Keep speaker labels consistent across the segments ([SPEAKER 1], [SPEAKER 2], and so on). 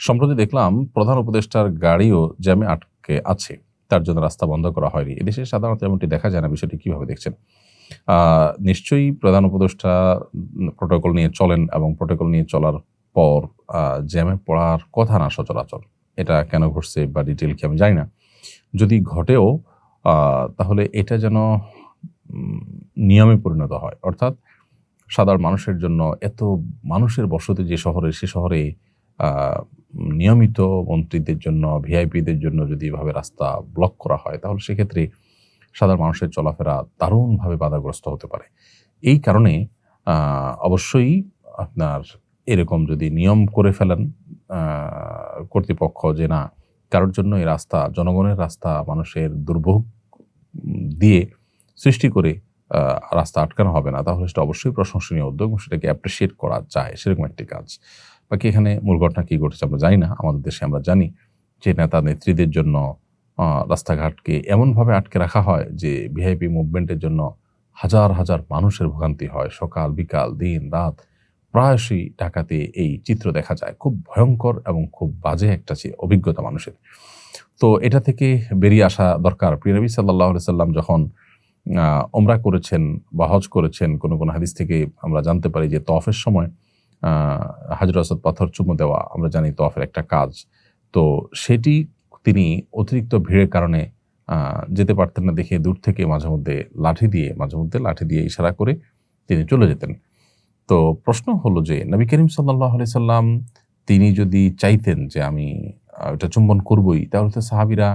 [SPEAKER 1] সম্প্রতি দেখলাম প্রধান উপদেষ্টার গাড়িও জ্যামে আটকে আছে, তার জন্য রাস্তা বন্ধ করা হয়নি। এদেশে সাধারণত এমনটি দেখা যায় না। বিষয়টি কিভাবে দেখছেন? নিশ্চয়ই প্রধান উপদেষ্টা প্রোটোকল নিয়ে চলেন এবং প্রোটোকল নিয়ে চলার পর জ্যামে পড়ার কথা না সচরাচর। এটা কেন ঘটছে বা ডিটেইল কি আমি জানি না। যদি ঘটেও তাহলে এটা যেন নিয়মে পরিণত হয়। অর্থাৎ সাধারণ মানুষের জন্য এত মানুষের বসতি যে শহরে, সে শহরে আ নিয়মিত মন্ত্রীদের জন্য, ভিআইপিদের জন্য যদি এভাবে রাস্তা ব্লক করা হয়, তাহলে সেক্ষেত্রে সাধারণ মানুষের চলাফেরা দারুণভাবে বাধাগ্রস্ত হতে পারে। এই কারণে অবশ্যই আপনার এরকম যদি নিয়ম করে ফেলেন আ কর্তৃপক্ষ যে না, কারোর জন্য এই রাস্তা, জনগণের রাস্তা মানুষের দুর্ভোগ দিয়ে সৃষ্টি করে রাস্তা আটকানো হবে না, তাহলে সেটা অবশ্যই প্রশংসনীয় উদ্যোগ এবং সেটাকে অ্যাপ্রিশিয়েট করা যায়, সেরকম একটি কাজ। বাকি এখানে মূল ঘটনা কী ঘটেছে আমরা জানি না। আমাদের দেশে আমরা জানি যে নেতা নেত্রীদের জন্য রাস্তাঘাটকে এমনভাবে আটকে রাখা হয় যে ভিআইপি মুভমেন্টের জন্য হাজার হাজার মানুষের ভোগান্তি হয়। সকাল বিকাল দিন রাত প্রায়শই ঢাকাতে এই চিত্র দেখা যায়। খুব ভয়ঙ্কর এবং খুব বাজে একটা অভিজ্ঞতা মানুষের। তো এটা থেকে বেরিয়ে আসা দরকার। প্রিয় নবী সাল্লাল্লাহু আলাইহি সাল্লাম যখন ওমরা করেছেন বা হজ করেছেন, কোনো কোনো হাদিস থেকে আমরা জানতে পারি যে তওয়াফের সময় হাজর আসওয়াদ পাথর চুমু দেওয়া আমরা জানি তওয়াফের একটা কাজ। তো সেটি তিনি অতিরিক্ত ভিড়ের কারণে যেতে পারতেন না দেখে দূর থেকে মাঝেমধ্যে লাঠি দিয়ে ইশারা করে তিনি চলে যেতেন। তো প্রশ্ন হলো যে নবী করিম সাল্লাল্লাহু আলাইহি সাল্লাম তিনি যদি চাইতেন যে আমি এটা চুম্বন করবই, তাহলে তো সাহাবীরা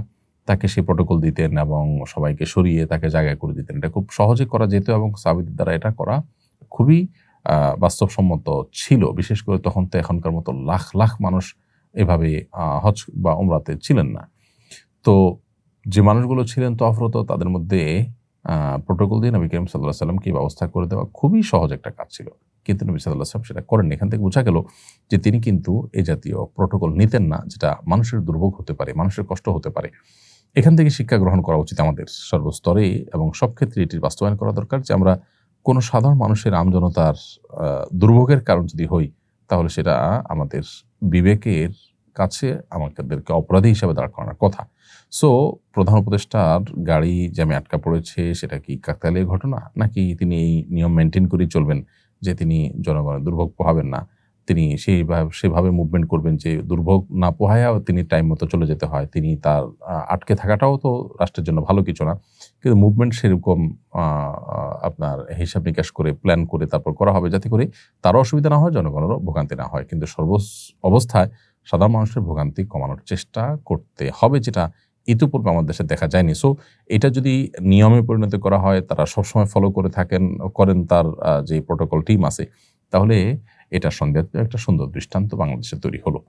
[SPEAKER 1] তাকে সেই প্রটোকল দিতেন এবং সবাইকে সরিয়ে তাকে জায়গায় করে দিতেন। এটা খুব সহজে করা যেত এবং সাহাবীদের দ্বারা এটা করা খুবই বাস্তবসম্মত ছিল। বিশেষ করে তখন তো এখনকার মতো লাখ লাখ মানুষ এভাবে হজ বা উমরাতে ছিলেন না। তো যে মানুষগুলো ছিলেন তফরত, তাদের মধ্যে প্রোটোকল দিয়ে নবী করিম সাল্লাল্লাহু আলাইহি সাল্লামকে ব্যবস্থা করে দেওয়া খুবই সহজ একটা কাজ ছিল। কিন্তু নবী সাল্লাল্লাহু আলাইহি সাল্লাম সেটা করেননি। এখান থেকে বোঝা গেল যে তিনি কিন্তু এ জাতীয় প্রোটোকল নিতেন না, যেটা মানুষের দুর্ভোগ হতে পারে, মানুষের কষ্ট হতে পারে। এখান থেকে শিক্ষা গ্রহণ করা উচিত আমাদের সর্বস্তরে এবং সব ক্ষেত্রে এটির বাস্তবায়ন করা দরকার যে আমরা কোনো সাধারণ মানুষের আমজনতার দুর্ভোগের কারণ যদি হই, তাহলে সেটা আমাদের বিবেকের কাছে আমাদেরকে অপরাধী হিসাবে দাঁড় করানোর কথা। সো প্রধান উপদেষ্টার গাড়ি জ্যামে আটকা পড়েছে, সেটা কি কাকতালীয় ঘটনা? নাকি তিনি এই নিয়ম মেইনটেইন করেই চলবেন যে তিনি জনগণের দুর্ভোগ পোহাবেন না। তিনি সেভাবে মুভমেন্ট করবেন যে দুর্ভোগ না পোহায়াও তিনি টাইম মতো চলে যেতে হয়। তিনি তার আটকে থাকাটাও তো রাষ্ট্রের জন্য ভালো কিছু না। কিন্তু মুভমেন্ট সেরকম আপনার হিসাব নিকাশ করে প্ল্যান করে তারপর করা হবে যাতে করে তারও অসুবিধা না হয়, জনগণেরও ভোগান্তি না হয়। কিন্তু অবস্থায় সাধারণ মানুষের ভোগান্তি কমানোর চেষ্টা করতে হবে, যেটা ইতিপূর্বে আমাদের দেশে দেখা যায়নি। সো এটা যদি নিয়মে পরিণত করা হয়, তারা সবসময় ফলো করেন তার যে প্রোটোকল টিম আছে, তাহলে এটার সঙ্গে একটা সুন্দর দৃষ্টান্ত বাংলাদেশে তৈরি হলো।